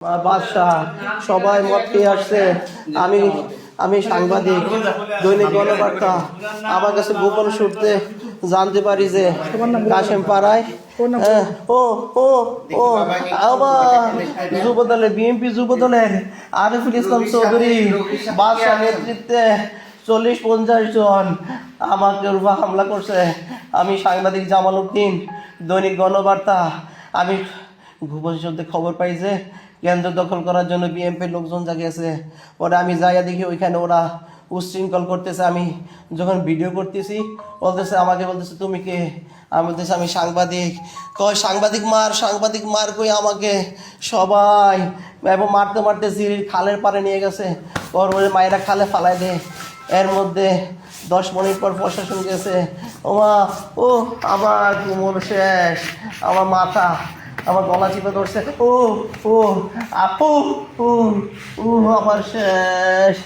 বাদশাহ সবাই মত পেয়ে আসছে। আমি আমি সাংবাদিক, দৈনিক গণবার্তা। আমার কাছে গোপন সূত্রে জানতে পারি যে কাশেম পাড়ায় ও ও ও আবার যুবদলের বিএনপি যুবদলের আরিফুল ইসলাম চৌধুরী বাদশাহ নেতৃত্বে 40-50 জন আমাকে উপর হামলা করছে। আমি সাংবাদিক জামাল উদ্দিন, দৈনিক গণবার্তা। আমি গোপন সূত্রে খবর পাই যে কেন্দ্র দখল করার জন্য বিএনপির লোকজন জাগিয়েছে। পরে আমি যাইয়া দেখি ওইখানে ওরা উচ্ছৃঙ্খল করতেছে। আমি যখন ভিডিও করতেছি আমাকে বলতেছে তুমি কে? আমি বলতেছি আমি সাংবাদিক। কয় সাংবাদিক মার কই আমাকে সবাই এবং মারতে মারতে জিরির খালের পাড়ে নিয়ে গেছে। পরে মায়েরা খালে ফালাই দে। এর মধ্যে 10 মিনিট পর প্রশাসন গেছে। ও আমার কোমর শেষ, আমার মাথা, আমার গলা চিপে ধরছে। ও আপু ও ও আমার শেষ।